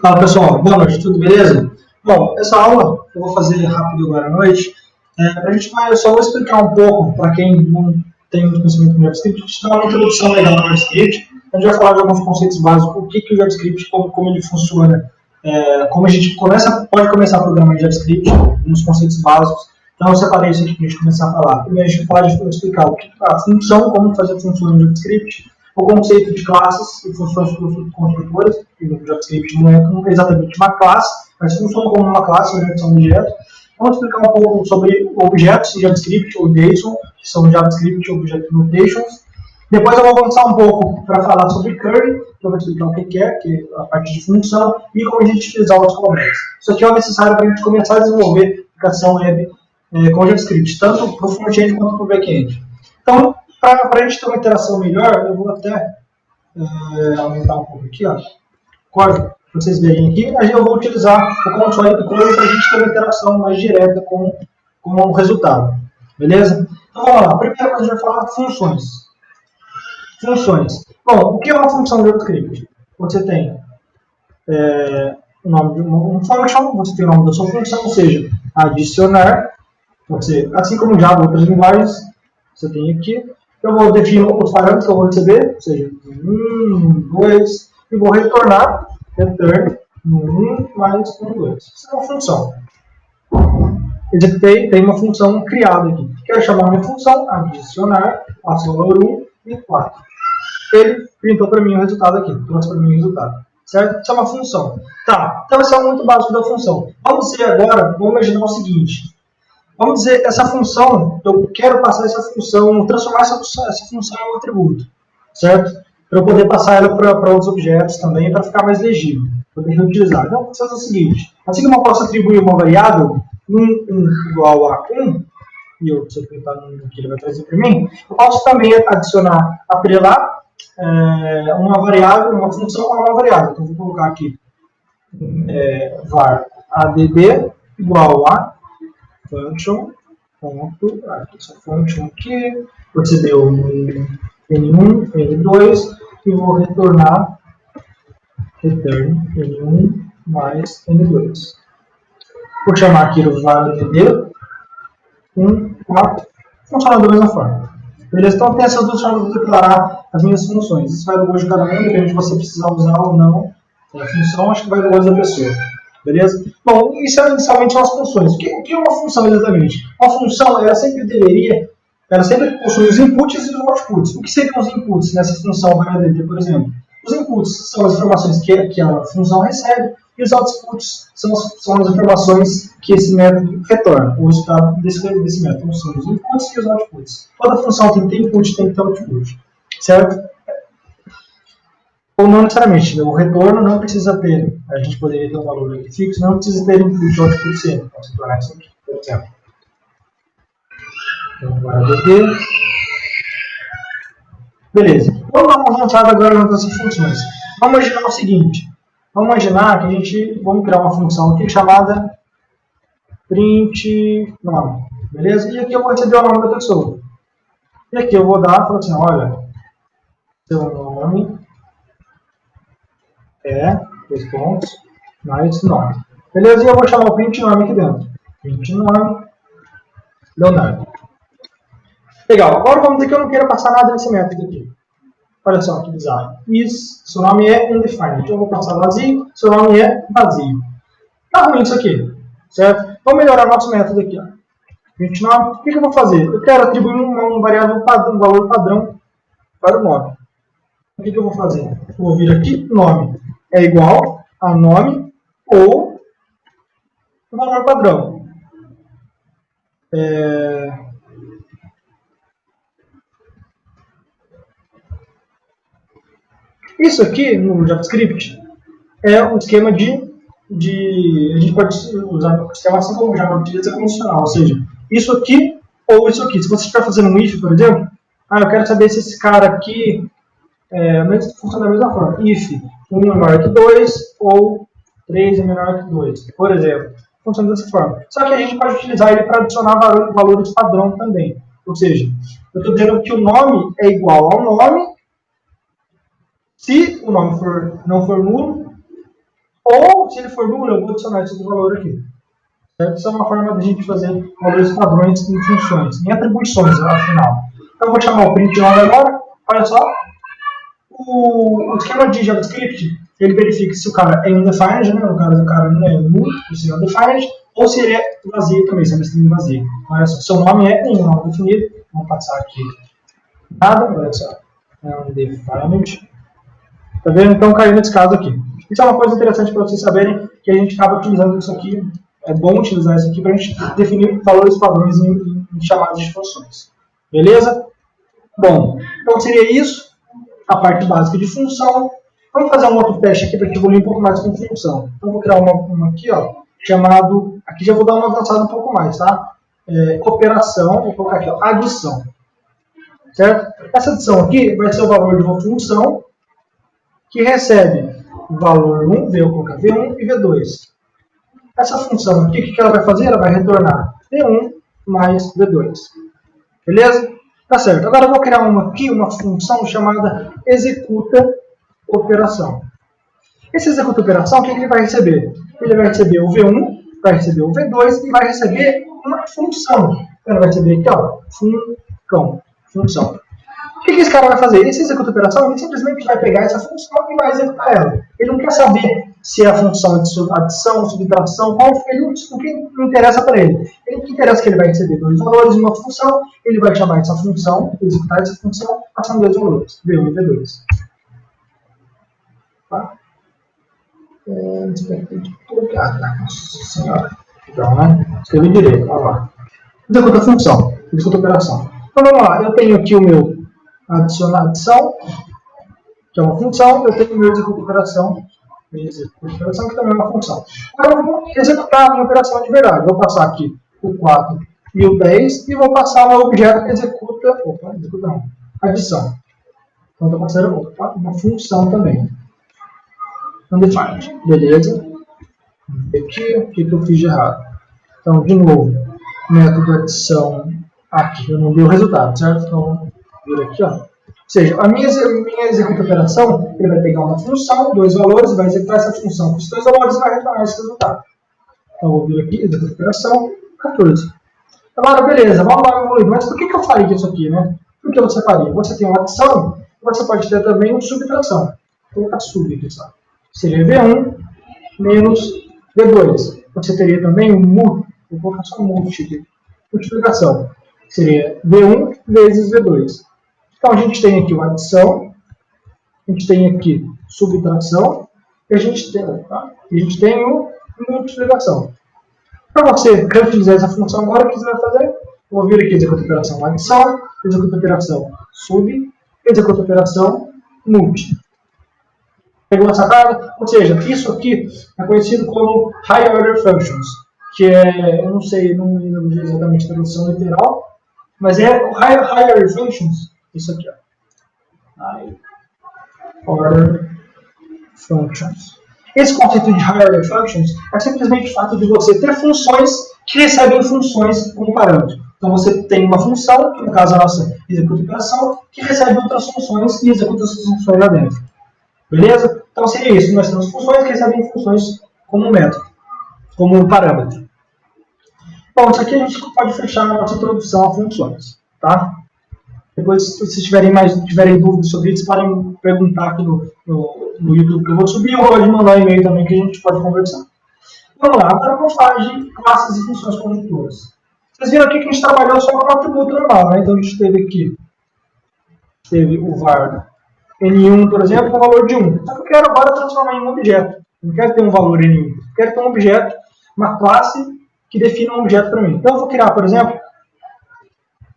Fala pessoal, boa noite, tudo beleza? Bom, essa aula eu vou fazer rápido agora à noite. Eu só vou explicar um pouco para quem não tem muito conhecimento com JavaScript. A gente dá uma introdução legal no JavaScript. A gente vai falar de alguns conceitos básicos, o que o JavaScript, como ele funciona, como a gente pode começar a programar em JavaScript, uns conceitos básicos. Então eu separei isso aqui para a gente começar a falar. Primeiro a gente vai explicar o que a função, como fazer a função no JavaScript, o conceito de classes e funções construtoras, que no JavaScript não é exatamente uma classe, mas funciona como uma classe, uma são objetos. Vamos explicar um pouco sobre objetos em JavaScript ou JSON, que são JavaScript Object Notations. Depois eu vou avançar um pouco para falar sobre curly, que eu vou explicar o que é a parte de função, e como a gente utilizar os callbacks. Isso aqui é necessário para a gente começar a desenvolver aplicação web com JavaScript, tanto para o front-end quanto para o back-end. Então, para a gente ter uma interação melhor, eu vou até aumentar um pouco aqui, ó, código, para vocês verem aqui. Aí eu vou utilizar o console do Chrome para a gente ter uma interação mais direta com o resultado. Beleza? Então vamos lá. A primeira coisa que a gente vai falar é funções. Funções. Bom, o que é uma função de JavaScript? Você tem o nome de um function, você tem o nome da sua função, ou seja, adicionar. Assim como Java e outras linguagens, você tem aqui. Eu vou definir os parâmetros que eu vou receber, ou seja, 1, 2, e vou retornar, return, 1 mais 1, 2. Isso é uma função. Executei, tem uma função criada aqui. Quero chamar minha função, adicionar, passo o valor 1 e 4. Ele printou para mim o resultado aqui, trouxe para mim o resultado. Certo? Isso é uma função. Tá, então esse é o muito básico da função. Vamos imaginar o seguinte. Vamos dizer, essa função, eu quero passar essa função, transformar essa função em um atributo, certo? Para eu poder passar ela para outros objetos também, para ficar mais legível, para poder reutilizar. Então, vamos fazer o seguinte, assim como eu posso atribuir uma variável, 1 igual a 1, e eu, se eu clicar no que ele vai trazer para mim, eu posso também adicionar, atrelar uma variável, uma função a uma variável. Então, vou colocar aqui var add igual a function, essa function aqui, você deu n1, n2, e vou retornar return n1 mais n2. Vou chamar aqui o var_dd 1, 4, funciona da mesma forma. Beleza? Então tem essas duas formas de declarar as minhas funções. Isso vai do gosto de cada um, depende de você precisar usar ou não a função, acho que vai do gosto da pessoa. Beleza? Bom, isso inicialmente são as funções. O que é uma função exatamente? Uma função, ela sempre possui os inputs e os outputs. O que seriam os inputs nessa função variável, por exemplo? Os inputs são as informações que a função recebe, e os outputs são as informações que esse método retorna. O resultado desse método são os inputs e os outputs. Toda função tem que ter input, tem que ter output. Certo? Ou não necessariamente, o retorno não precisa ter, a gente poderia ter um valor aqui fixo, não precisa ter input ou output sempre. Vamos retornar isso aqui, por exemplo. Então, agora DT. Beleza. Vamos dar uma voltada agora nas nossas funções. Vamos imaginar o seguinte. Vamos imaginar que vamos criar uma função aqui chamada print nome. Beleza? E aqui eu vou receber o nome da pessoa. E aqui eu vou falar assim, olha, seu nome dois pontos, mais nome. Beleza? E eu vou chamar o print nome aqui dentro. Print nome, Leonardo. Legal. Agora vamos dizer que eu não quero passar nada nesse método aqui. Olha só que bizarro. Seu nome é undefined. Então eu vou passar vazio, seu nome é vazio. Tá ruim isso aqui. Certo? Vamos melhorar nosso método aqui. Ó. Print nome. O que eu vou fazer? Eu quero atribuir um valor padrão para o nome. O que eu vou fazer? Eu vou vir aqui, nome é igual a nome ou o valor padrão. Isso aqui no JavaScript é um esquema a gente pode usar o sistema assim como o Java utiliza condicional, ou seja, isso aqui ou isso aqui. Se você estiver fazendo um if, por exemplo, eu quero saber se esse cara aqui funciona da mesma forma. If 1 é menor que 2 ou 3 é menor que 2, por exemplo. Funciona dessa forma. Só que a gente pode utilizar ele para adicionar valores padrão também. Ou seja, eu estou dizendo que o nome é igual ao nome se o nome não for nulo, ou se ele for nulo, eu vou adicionar esse valor aqui. Certo? Isso é uma forma de a gente fazer valores padrões em funções, em atribuições, afinal. Então eu vou chamar o print nome agora. Olha só. O esquema de JavaScript, ele verifica se o cara é undefined, né? No caso, o cara não é nulo, se é undefined, ou se ele é vazio também, se é uma string vazia. Olha só, seu nome é nenhum nome definido. Vamos passar aqui. Nada, olha só. Undefined. Tá vendo? Então caiu nesse caso aqui. Isso é uma coisa interessante para vocês saberem, que a gente acaba utilizando isso aqui. É bom utilizar isso aqui para a gente definir valores padrões em chamadas de funções. Beleza? Bom, então seria isso, a parte básica de função. Vamos fazer um outro teste aqui para que evoluir um pouco mais com função. Então vou criar uma aqui, ó, chamado, aqui já vou dar uma avançada um pouco mais, tá? Operação, vou colocar aqui, ó, adição. Certo? Essa adição aqui vai ser o valor de uma função que recebe o valor 1, vou colocar V1 e V2. Essa função aqui, o que ela vai fazer? Ela vai retornar V1 mais V2. Beleza? Tá certo. Agora eu vou criar aqui uma função chamada executa operação. Esse executa operação, o que ele vai receber? Ele vai receber o V1, vai receber o V2 e vai receber uma função. Ele vai receber aqui, ó, função. O que esse cara vai fazer? Esse executa operação, ele simplesmente vai pegar essa função e vai executar ela. Ele não quer saber se é a função de adição, subtração, qual foi, o que não interessa para ele. O que interessa é que ele vai receber dois valores, uma função, ele vai chamar essa função, executar essa função, passando dois valores, V1 e V2. Tá? Nossa senhora. Então, né? Escrevi direito, olha lá. Executa a função, executa a operação. Então vamos lá, eu tenho aqui o meu adição, que é uma função, eu tenho o meu executa operação, que também é uma função. Agora eu vou executar a minha operação de verdade. Vou passar aqui o 4 e o 10 e vou passar o objeto que executa não, adição. Então estou passando uma função também. Undefined. Beleza? Aqui, o que eu fiz de errado? Então, de novo, método adição aqui. Eu não vi o resultado, certo? Então, vira aqui, ó. Ou seja, a minha executa operação, ele vai pegar uma função, dois valores, e vai executar essa função com os dois valores e vai retornar esse resultado. Então, eu vou vir aqui, executa operação, 14. Agora, beleza, vamos lá evoluir. Mas por que eu faria isso aqui, né? Por que você faria? Você tem uma adição, você pode ter também uma subtração. Vou colocar sub aqui, só. Seria V1 menos V2. Você teria também um vou colocar só multiplicação. Seria V1 vezes V2. Então a gente tem aqui uma adição, a gente tem aqui subtração, e a gente tem uma multiplicação. Para você reutilizar essa função agora, o que você vai fazer? Eu vou vir aqui executa operação adição, executa operação sub, executa operação multi. Pegou essa carga? Ou seja, isso aqui é conhecido como Higher Order Functions, que é, eu não sei, não lembro exatamente a tradução literal, mas é o Higher Order Functions, isso aqui, ó. Higher Order Functions. Esse conceito de Higher Order Functions é simplesmente o fato de você ter funções que recebem funções como parâmetro. Então você tem uma função, que no caso a nossa executa operação, que recebe outras funções e executa essas funções lá dentro. Beleza? Então seria isso. Nós temos funções que recebem funções como método, como parâmetro. Bom, isso aqui a gente pode fechar a nossa introdução a funções. Tá? Depois, se vocês tiverem dúvidas sobre isso, podem perguntar aqui no YouTube que eu vou subir, ou pode mandar um e-mail também que a gente pode conversar. Vamos lá, agora vamos falar de classes e funções conjunturas. Vocês viram aqui que a gente trabalhou só com um atributo normal, né? Então a gente teve aqui o var N1, por exemplo, com o valor de 1. Só que eu quero agora transformar em um objeto. Eu não quero ter um valor N1. Eu quero ter um objeto, uma classe que defina um objeto para mim. Então eu vou criar, por exemplo,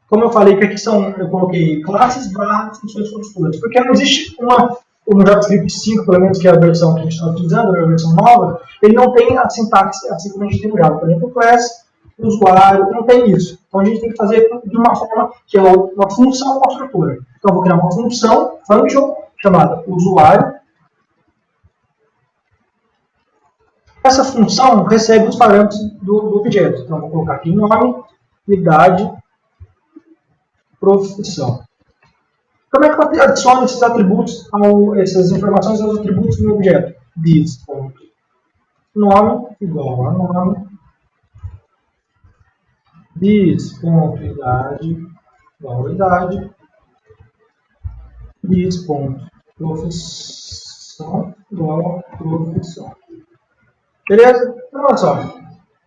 como eu falei que aqui eu coloquei classes barra funções conjunturas. Porque não existe no JavaScript 5, pelo menos que é a versão que a gente está utilizando, a versão nova, ele não tem a sintaxe assim como a gente tem no Java. Por exemplo, class, usuário, não tem isso. Então a gente tem que fazer de uma forma que é uma função construtora. Então eu vou criar uma função, function, chamada usuário. Essa função recebe os parâmetros do objeto. Então eu vou colocar aqui nome, idade, profissão. Como é que eu adiciono esses atributos, essas informações aos atributos do meu objeto? This. nome igual a nome, bis.idade igual a idade, bis.profissão igual a profissão. Beleza? Então, olha só.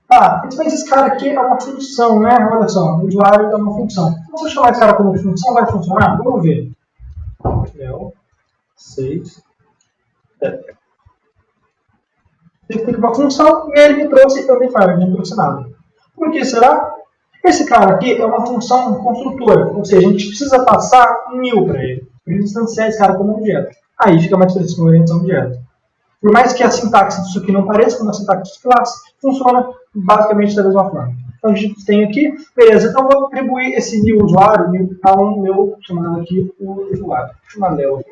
Mas esse cara aqui é uma função, né? Olha só, o usuário é uma função. Se eu chamar esse cara como função, vai funcionar? Vamos ver. Léo, 6. Ele tem uma função e ele me trouxe Undefined, ele não trouxe nada. Por que será? Esse cara aqui é uma função construtora, ou seja, a gente precisa passar um new para ele. Para ele instanciar esse cara como objeto. Aí fica mais preciso com a orientação objeto. Por mais que a sintaxe disso aqui não pareça com a sintaxe de classe, funciona basicamente da mesma forma. Então a gente tem aqui, beleza, então eu vou atribuir esse new usuário a um meu, chamando aqui o usuário, chamar Léo.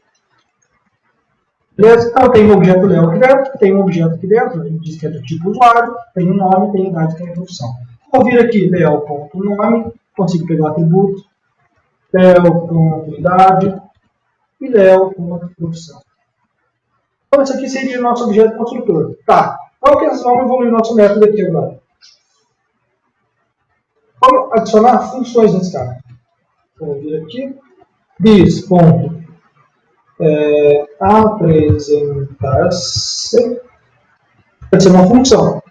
Beleza? Então tem um objeto Léo aqui dentro, tem um objeto aqui dentro, a gente diz que é do tipo usuário, tem um nome, tem idade, tem a profissão. Vou vir aqui, Léo.nome, consigo pegar o atributo, Léo.idade e Léo.profissão. Então, esse aqui seria o nosso objeto construtor. Tá. Qual que nós vamos evoluir o nosso método aqui agora? Vamos adicionar funções nesse cara. Vou vir aqui. Apresentar-se. Vai ser uma função.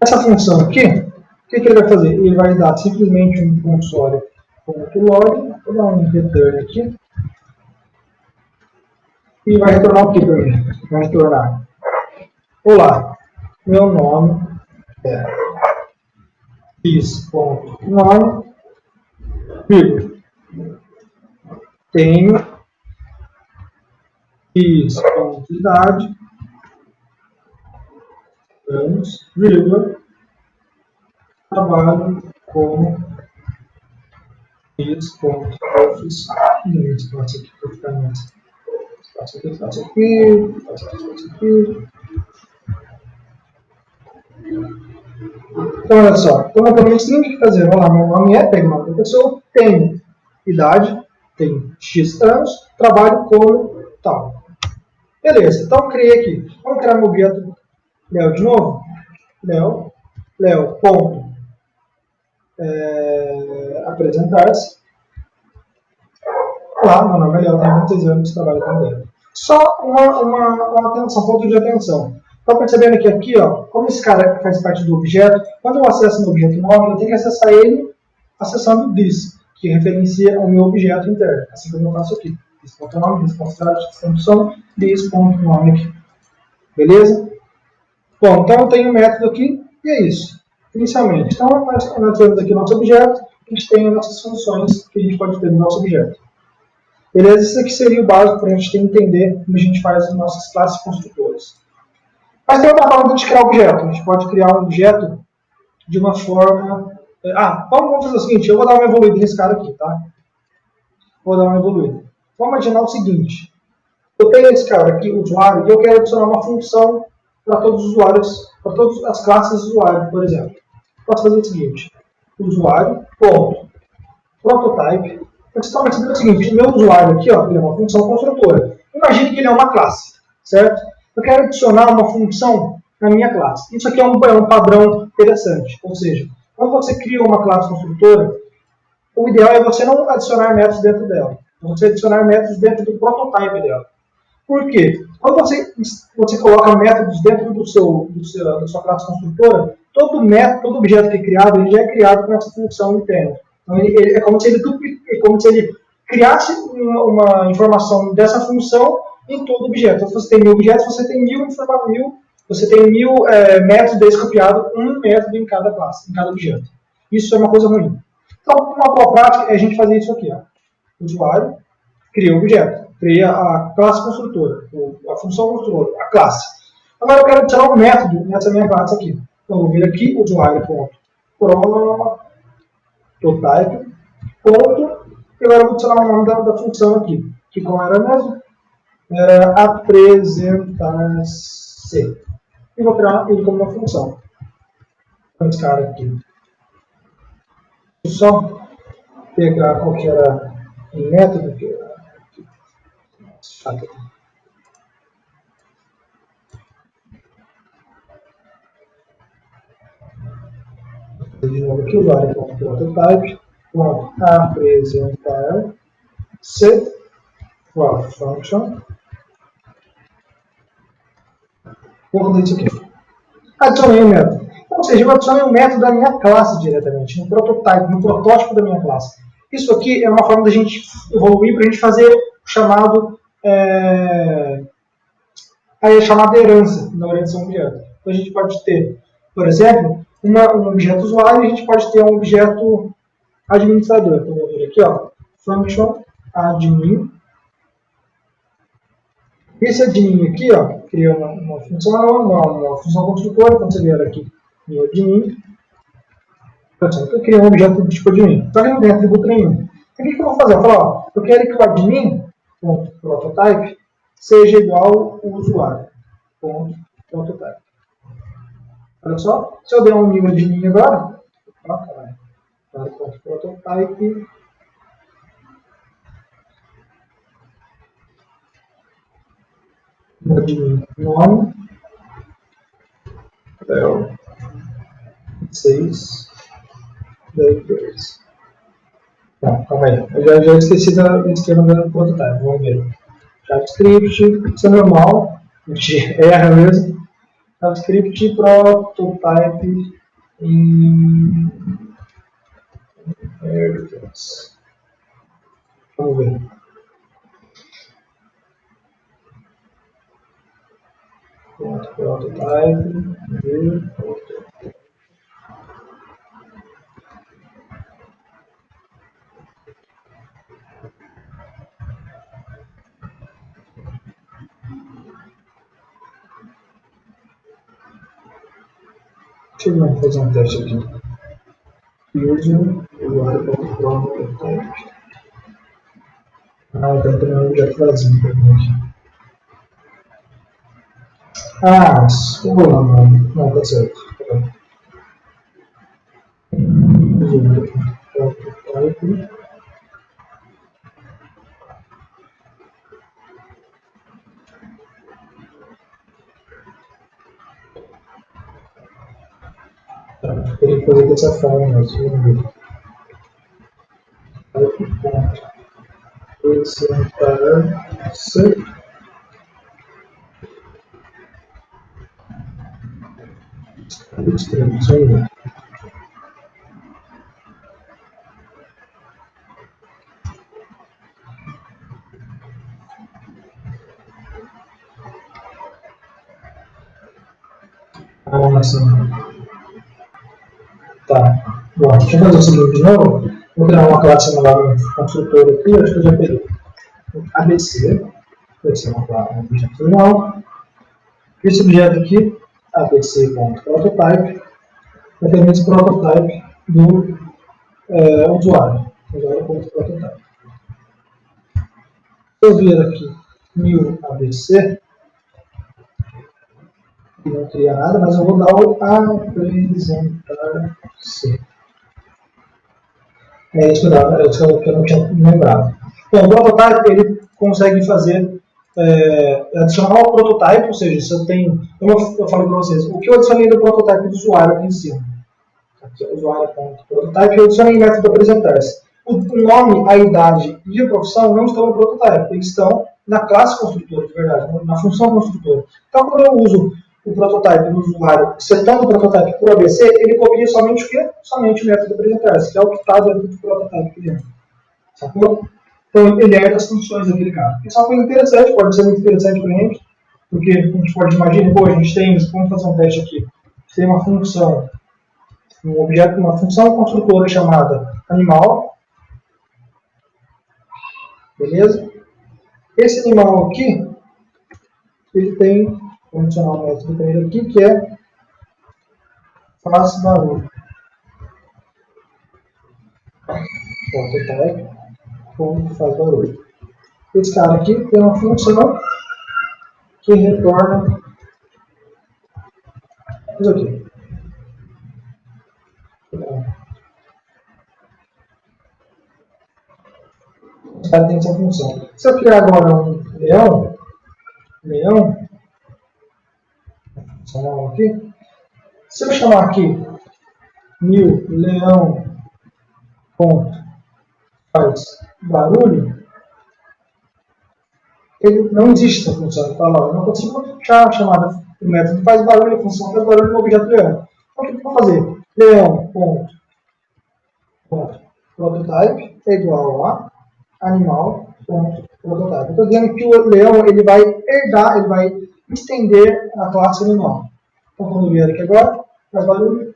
Essa função aqui, o que ele vai fazer? Ele vai dar simplesmente um console.log. Vou dar um return aqui. E vai retornar o que para mim? Vai retornar: olá, meu nome é bis.nome, tenho bis.idade, anos, vírgula, trabalho como bis.profissão. Espaço aqui para ficar mais. Espaço aqui, espaço aqui, espaço aqui, espaço aqui. Então, olha só. Então, naturalmente, tem que fazer. Vamos lá, meu nome é, tenho nome da pessoa, tenho idade, tenho X anos, trabalho como tal. Beleza, então criei aqui. Vamos criar meu objeto Léo de novo. Léo, ponto, apresentar-se. Olá, meu nome é Léo, tenho 26 anos, trabalho como Léo. Só uma atenção, ponto de atenção. Estão percebendo que aqui, ó, como esse cara faz parte do objeto, quando eu acesso no objeto nome, eu tenho que acessar ele acessando this, que referencia ao meu objeto interno. Assim como eu faço aqui. This.nome, this.função, this.nome aqui. Beleza? Bom, então eu tenho um método aqui e é isso. Inicialmente. Então, nós temos aqui o nosso objeto, a gente tem as nossas funções que a gente pode ter no nosso objeto. Beleza? Isso aqui seria o básico para a gente entender como a gente faz as nossas classes construtoras. Mas tem outra forma de criar objeto. A gente pode criar um objeto de uma forma... vamos fazer o seguinte, eu vou dar uma evoluída nesse cara aqui, tá? Vou dar uma evoluída. Vamos imaginar o seguinte. Eu tenho esse cara aqui, o usuário, e eu quero adicionar uma função para todos os usuários, para todas as classes do usuário, por exemplo. Posso fazer o seguinte. Usuário, ponto, prototype. Principalmente o seguinte, meu usuário aqui, ó, ele é uma função construtora. Imagine que ele é uma classe, certo? Eu quero adicionar uma função na minha classe. Isso aqui é um padrão interessante. Ou seja, quando você cria uma classe construtora, o ideal é você não adicionar métodos dentro dela. Você adicionar métodos dentro do prototype dela. Por quê? Quando você coloca métodos dentro da sua classe construtora, todo objeto que é criado, ele já é criado com essa função interna. Então, é como se ele criasse uma informação dessa função em todo objeto. Então, se você tem 1000 objetos, você tem 1000 métodos desses copiados, um método em cada classe, em cada objeto. Isso é uma coisa ruim. Então, uma boa prática é a gente fazer isso aqui. Ó. O usuário cria o objeto, cria a classe construtora, a função construtora, a classe. Agora eu quero adicionar um método nessa minha classe aqui. Então, eu vou vir aqui, usuário.prototype, ponto, e agora eu vou adicionar o nome da função aqui, que qual era mesmo? Era apresentar-se. E vou criar ele como uma função. Então, esse cara aqui. Só pegar qual que era o método que era chato. de novo aqui, usuário.prototype.apresentar-se function. Vou rodar isso aqui. Adicionei um método. Ou seja, eu adicionei um método da minha classe diretamente, no prototype, no protótipo da minha classe. Isso aqui é uma forma da gente evoluir para a gente fazer o chamado a chamada herança na orientação objeto. Então a gente pode ter, por exemplo, um objeto usuário e a gente pode ter um objeto administrador. Então vou ver aqui, ó, function admin. Esse admin aqui, ó, cria uma função construtora. Então você vier aqui em admin, eu crio um objeto do tipo admin. Só que não tem atributo nenhum. Então o que eu vou fazer? Eu vou falar, ó, eu quero que o admin.prototype seja igual ao usuário.prototype. Olha só, se eu der um new admin agora, prototype admin nome 6 2. Calma aí, eu já esqueci do esquema do prototype, vamos ver. JavaScript, isso é normal, a gente erra mesmo. JavaScript prototype inheritance. Vamos ver. Prototype. Deixa eu fazer um teste aqui. User.prototype. Então tem um objeto vazio para mim aqui. Não, tá certo. Prototype. Teria que fazer dessa forma, mas vamos ver. Apresentar-se extensão. Nossa. Tá. Bom, deixa eu fazer o seguinte de novo. Vou criar uma classe chamada construtor aqui, acho que eu já peguei. ABC, vai ser um objeto normal. Esse objeto aqui, abc.prototype, vai ter esse prototype do usuário. Usuário.prototype. Se eu vier aqui new abc, não cria nada, mas eu vou dar o apresentar-se. É isso que eu não tinha lembrado. Bom, o prototype ele consegue fazer adicionar o prototype, ou seja, se eu tenho, como eu falei para vocês, o que eu adicionei do prototype do usuário aqui em cima. Aqui, usuário.prototype, eu adicionei o método apresentar-se. O nome, a idade e a profissão não estão no prototype, eles estão na classe construtora, de verdade, na função construtora. Então, quando eu uso o prototype do usuário, setando o prototype por ABC, ele copia somente o quê? Somente o método apresentar-se, que é o que está dentro do prototype aqui dentro. Sacou? Então, ele herda as funções daquele cara. Isso é uma coisa interessante, pode ser muito interessante para a gente, porque a gente pode imaginar, pô, a gente tem, vamos fazer um teste aqui, tem uma função, um objeto, uma função construtora chamada animal, beleza? Esse animal aqui, ele tem, vamos adicionar um método primeiro aqui, que é faz barulho. Prototype, como faz barulho. Esse cara aqui tem uma função que retorna isso aqui. Esse cara tem essa função. Se eu criar agora um leão, aqui, se eu chamar aqui new leão ponto faz barulho, ele não existe essa função. Ele fala, eu não consigo puxar a chamada do método faz barulho, a função faz barulho no objeto leão. Então o que eu vou fazer? Leão ponto prototype é igual a animal ponto prototype. Eu estou dizendo que o leão ele vai herdar, ele vai estender a classe animal. Então quando eu vier aqui agora, faz barulho.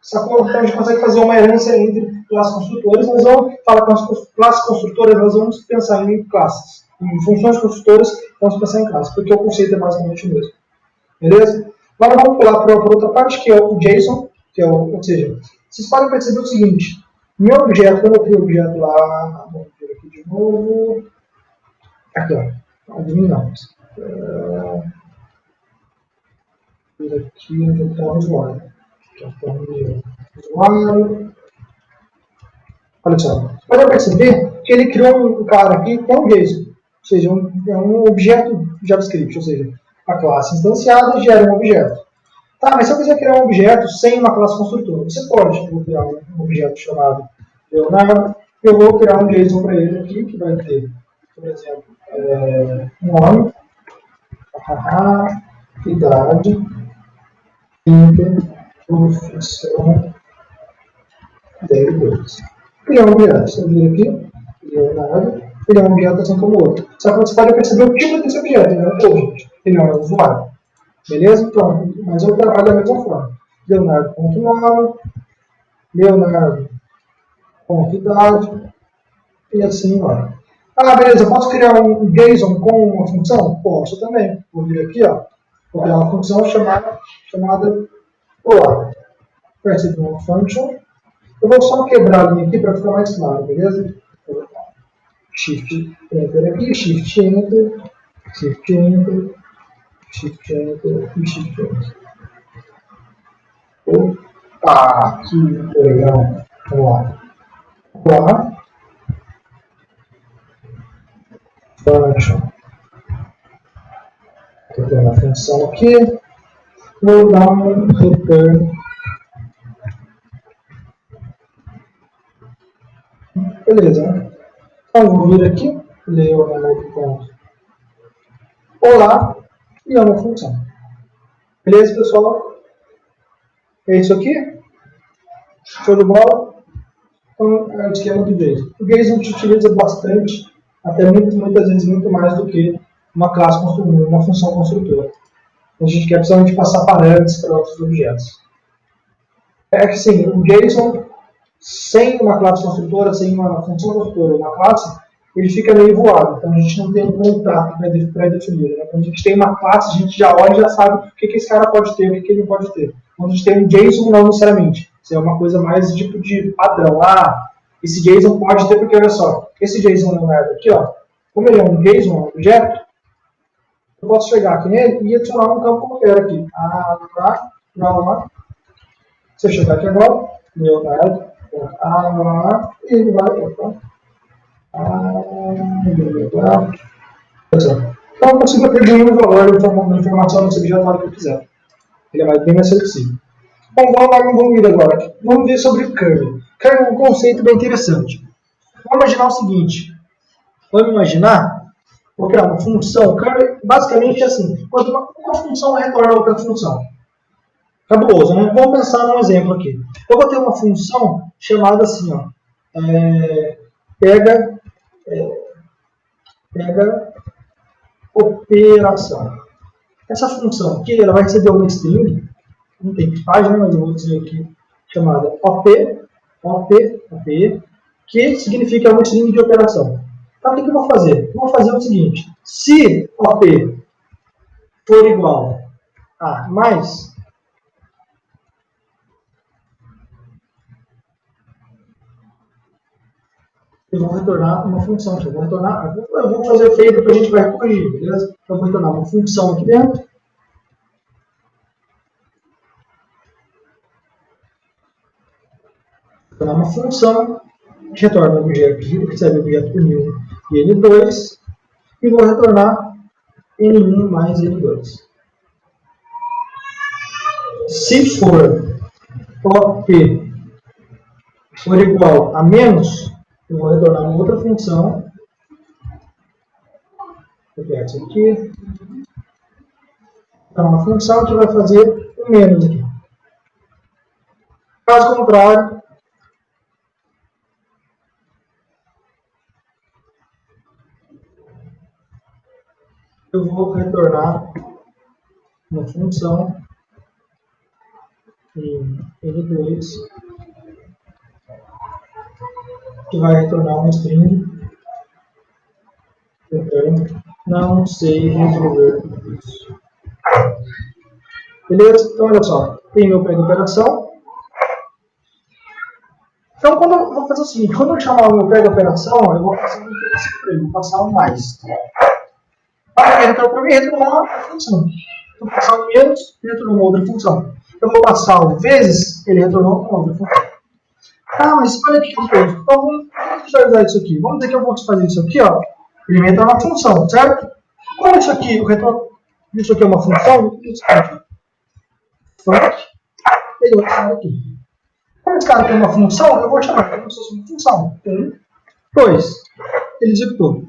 Sacou? Então a gente consegue fazer uma herança entre classes construtoras. Nós vamos falar com as classes construtoras, nós vamos pensar em classes. Em funções construtoras, vamos pensar em classes, porque o conceito é basicamente o mesmo. Beleza? Agora vamos pular para outra parte, que é o JSON, que é ou seja, vocês podem perceber o seguinte, meu objeto, quando eu crio o objeto lá, vamos ver aqui de novo, aqui ó, admin não, aqui onde está o usuário, olha só, você pode perceber que ele criou um cara aqui que é um JSON, ou seja, é um objeto JavaScript, ou seja, a classe instanciada gera um objeto. Tá, mas se eu quiser criar um objeto sem uma classe construtora, você pode. Eu vou criar um objeto chamado Leonardo, eu vou criar um JSON para ele aqui, que vai ter, por exemplo, nome, idade, profissão, 02. Criar um objeto. Se eu vir aqui, Leonardo, criar um objeto assim como o outro. Só que você pode perceber o tipo desse objeto, ele não é gente. Ele não é usuário. Beleza? Então, mas eu trabalho da mesma forma. Leonardo.nome, Leonardo.idade e assim vai. Ah, beleza, eu posso criar um JSON com uma função? Posso também. Vou vir aqui, ó. Vou criar uma função chamada olá. Parece uma function. Eu vou só quebrar a linha aqui para ficar mais claro, beleza? Shift Enter aqui, Shift Enter, Shift Enter, Shift Enter e Shift Enter. Opa, que legal. Vamos lá. Olá. Function. Estou criando a função aqui. Vou dar um return. Beleza, né? Então, vou vir aqui, Leonardo. Olá, e é uma função. Beleza, pessoal? É isso aqui? Show de bola? Então, é o esquema do JSON. O JSON a gente utiliza bastante, até muitas vezes muito mais do que uma classe construtora, uma função construtora. A gente quer precisamente passar parâmetros para outros objetos. É que sim, o JSON, sem uma classe construtora, sem uma função construtora, uma classe, ele fica meio voado. Então a gente não tem um contrato pré-definido. Né? Quando a gente tem uma classe, a gente já olha e já sabe o que esse cara pode ter, o que ele não pode ter. Quando a gente tem um JSON, não necessariamente. Isso é uma coisa mais tipo de padrão. Ah, esse JSON pode ter, porque olha só, esse JSON Leonardo aqui, ó, como ele é um JSON, um objeto, eu posso chegar aqui nele e adicionar um campo qualquer aqui. Se eu chegar aqui agora, Leonardo, e ele vai. Então eu consigo atribuir um valor da informação nesse objeto na hora que eu quiser. Ele é bem mais flexível. Bom, vamos ver agora. Vamos ver sobre o kernel. Kernel é um conceito bem interessante. Vamos imaginar o seguinte. Vou criar uma função. Kernel basicamente é assim. Quando uma função retorna a outra função. Cabuloso, né? Vamos pensar num exemplo aqui. Eu vou ter uma função chamada assim, ó. Pega operação. Essa função aqui, ela vai receber uma string, não tem que página, mas eu vou dizer aqui, chamada op, que significa uma string de operação. Então, o que eu vou fazer? Eu vou fazer o seguinte, se op for igual a mais, eu vou retornar uma função. Eu vou fazer feio, depois a gente vai corrigir, beleza? Então, eu vou retornar uma função aqui dentro. Retornar uma função, retorna o objeto que recebe o objeto N1 e N2, e vou retornar N1 mais N2. Se for op for igual a menos, eu vou retornar uma outra função. Vou pegar isso aqui. Então, uma função que vai fazer o menos aqui. Caso contrário, eu vou retornar uma função em L2 que vai retornar um string return não sei resolver isso. Beleza? Então olha só, tem meu pé de operação. Então quando eu vou fazer o seguinte, quando eu chamar o meu pé de operação, eu vou passar um para ele, vou passar um mais. Para ele retornar para mim, retornar uma função. Eu vou passar um menos, ele retornou uma outra função. Eu vou passar o vezes, ele retornou uma outra função. Ah, mas olha que diferente. Então vamos visualizar isso aqui. Vamos dizer que eu vou fazer isso aqui, ó. Ele vai entrar na função, certo? Como isso aqui, o retorno, isso aqui é uma função, isso aqui. Ele vai chamar aqui. Como esse cara tem uma função, eu vou chamar como se fosse uma função. 1, 2. Ele executou.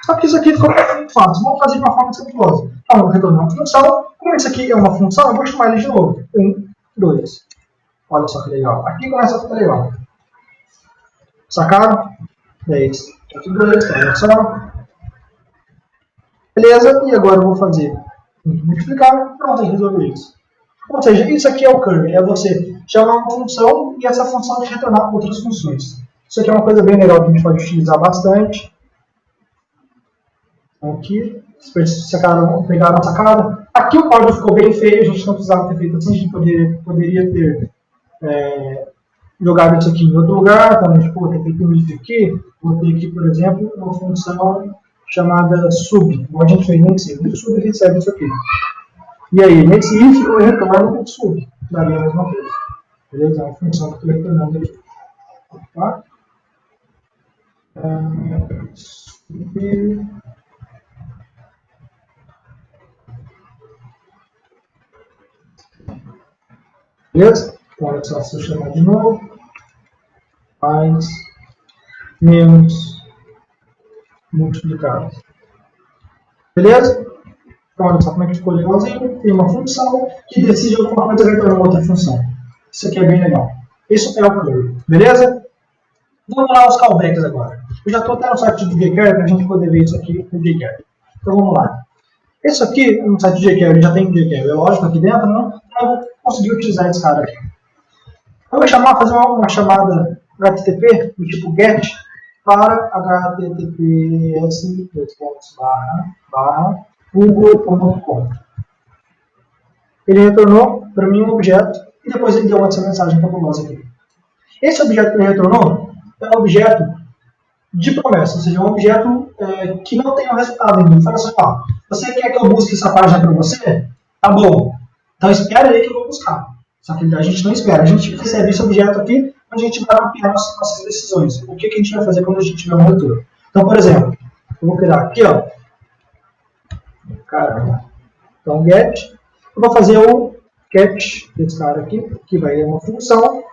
Só que isso aqui ficou muito fácil. Vamos fazer de uma forma simples. Então, eu retorno uma função. Como isso aqui é uma função, eu vou chamar ele de novo. 1, 2. Olha só que legal. Aqui começa a ficar legal. Sacaram? 10. 2. Olha só. Beleza? E agora eu vou fazer multiplicar. Pronto, resolver isso. Ou seja, isso aqui é o curve. É você chamar uma função e essa função te retornar outras funções. Isso aqui é uma coisa bem legal que a gente pode utilizar bastante. Aqui. Vocês pegaram a sacada. Aqui o código ficou bem feio. A gente não precisava ter feito assim. A gente poderia ter jogado isso aqui em outro lugar. Então, a gente pode ter feito isso aqui. Vou ter aqui, por exemplo, uma função chamada sub. Como a gente fez no ensino. O sub recebe isso aqui. E aí, nesse if, eu retorno o sub. Daria a mesma coisa. Beleza? É uma função que eu estou retornando aqui. Tá? Sub. Beleza? Então, olha só, se eu chamar de novo, mais, menos, multiplicado. Beleza? Então, olha só como é que ficou legalzinho. Tem uma função que decide alguma coisa e retornar outra função. Isso aqui é bem legal. Isso é o curve. Beleza? Vamos lá aos callbacks agora. Eu já estou até no site do jQuery para a gente poder ver isso aqui no jQuery. Então, vamos lá. Isso aqui, no site do jQuery, já tem jQuery. É lógico aqui dentro, não? Eu vou conseguir utilizar esse cara aqui. Eu vou fazer uma chamada HTTP do tipo GET para https://google.com. Ele retornou para mim um objeto e depois ele deu essa mensagem fabulosa aqui. Esse objeto que ele retornou é um objeto de promessa, ou seja, um objeto que não tem um resultado ainda. Ele fala assim, ó, você quer que eu busque essa página para você? Tá bom. Então espera aí que eu vou buscar. Só que a gente não espera. A gente recebe esse objeto aqui, onde a gente vai mapear nossas decisões. O que a gente vai fazer quando a gente tiver um retorno. Então, por exemplo, eu vou criar aqui, ó. Caramba. Então, get. Eu vou fazer o catch desse cara aqui, que vai ser uma função.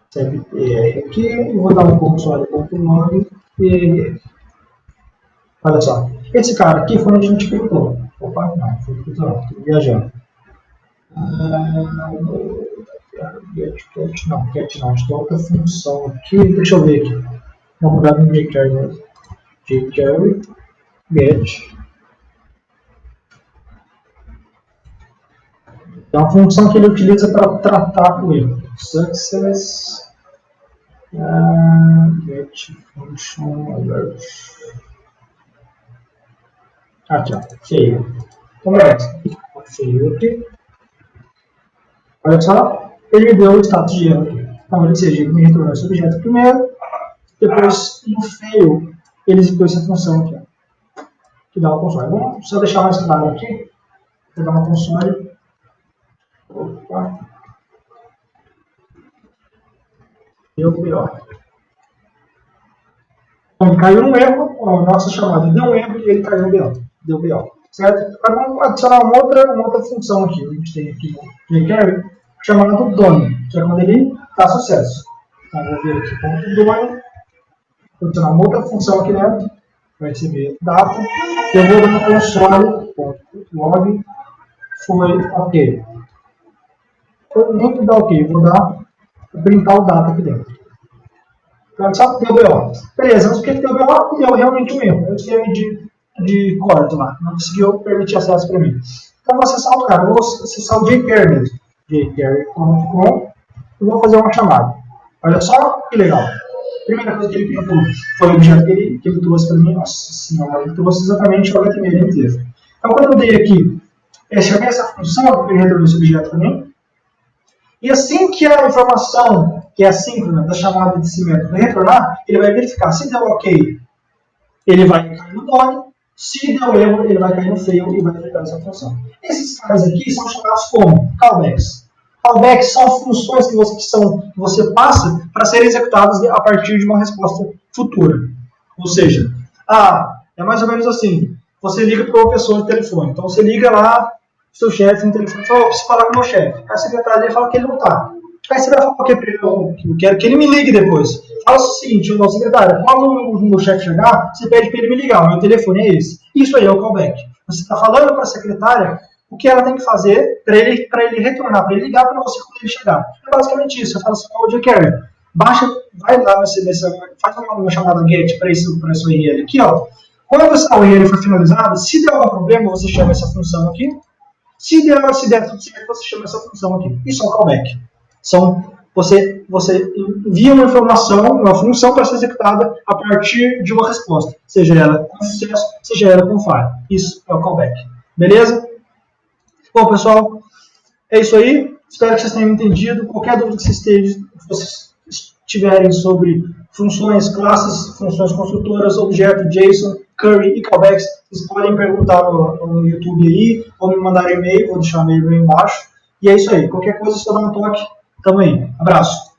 Recebe aqui. Eu vou dar um console.nome e olha só. Esse cara aqui foi onde a gente clicou. Opa, não, foi estou viajando. Cat não, a gente tem outra função aqui. Deixa eu ver aqui. Vamos mudar no jQuery mesmo. jQuery get. É uma função que ele utiliza para tratar o erro. Success get function alert. Aqui, ó. Fail. Então, beleza. Fail aqui. Olha só, ele me deu o status de erro aqui. Então, ele seja, ele me retornou esse objeto primeiro, depois, no fail, ele executou essa função aqui, ó, que dá o console. Vamos só deixar mais claro aqui. Vou dar uma console. Opa. Deu pior. Então, ele caiu no erro, a nossa chamada deu um erro e ele caiu no BO. Deu BO. Certo? Agora vamos adicionar uma outra função aqui. A gente tem aqui no jQuery chamado done. que é quando ele dá sucesso. Então, vou ver aqui ponto 2, vou ter uma outra função aqui dentro, vai receber data, eu vou dar no console.log, foi ok. Nem dar ok, vou printar o data aqui dentro. Então, só deu BO. Beleza, mas o que deu BO? Deu realmente um erro. Eu escrevi de código lá, não conseguiu permitir acesso para mim. Então, vou acessar o cara, eu vou acessar o jQuery mesmo. jQuery.com e vou fazer uma chamada. Olha só que legal. A primeira coisa que ele printou foi o objeto que ele trouxe para mim. Nossa senhora, ele trouxe exatamente o HTML inteiro. Então, quando eu dei aqui, chamei essa função, ele retornou esse objeto para mim. E assim que a informação, que é assíncrona, da chamada de cimento vai retornar, ele vai verificar se deu ok, ele vai cair no done, se deu erro, ele vai cair no fail e vai retornar essa função. Esses caras aqui são chamados como callbacks. Callbacks são funções que você passa para serem executadas a partir de uma resposta futura. Ou seja, é mais ou menos assim, você liga para uma pessoa de telefone, então você liga lá, seu chefe no telefone fala, preciso falar com o meu chefe. A secretária dele fala que ele não está. Aí você vai falar o que para ele? Eu quero que ele me ligue depois. Fala o seguinte, secretária, quando o meu chefe chegar, você pede para ele me ligar, o meu telefone é esse. Isso aí é o callback. Você está falando para a secretária o que ela tem que fazer para ele retornar, para ele ligar para você quando ele chegar. É basicamente isso. Você fala assim, ô jQuery, vai lá, faz uma chamada get para esse URL aqui, ó. Quando essa URL for finalizada, se der algum problema, você chama essa função aqui. Se der tudo certo, você chama essa função aqui. Isso é um callback. Você envia uma informação, uma função para ser executada a partir de uma resposta. Seja ela com sucesso, seja ela com falha. Isso é o callback. Beleza? Bom, pessoal, é isso aí. Espero que vocês tenham entendido. Qualquer dúvida que vocês tiverem sobre funções, classes, funções construtoras, objeto, JSON, Curry e callbacks, vocês podem perguntar no YouTube aí, ou me mandar e-mail, vou deixar o e-mail aí embaixo. E é isso aí. Qualquer coisa, só dá um toque. Tamo aí. Abraço.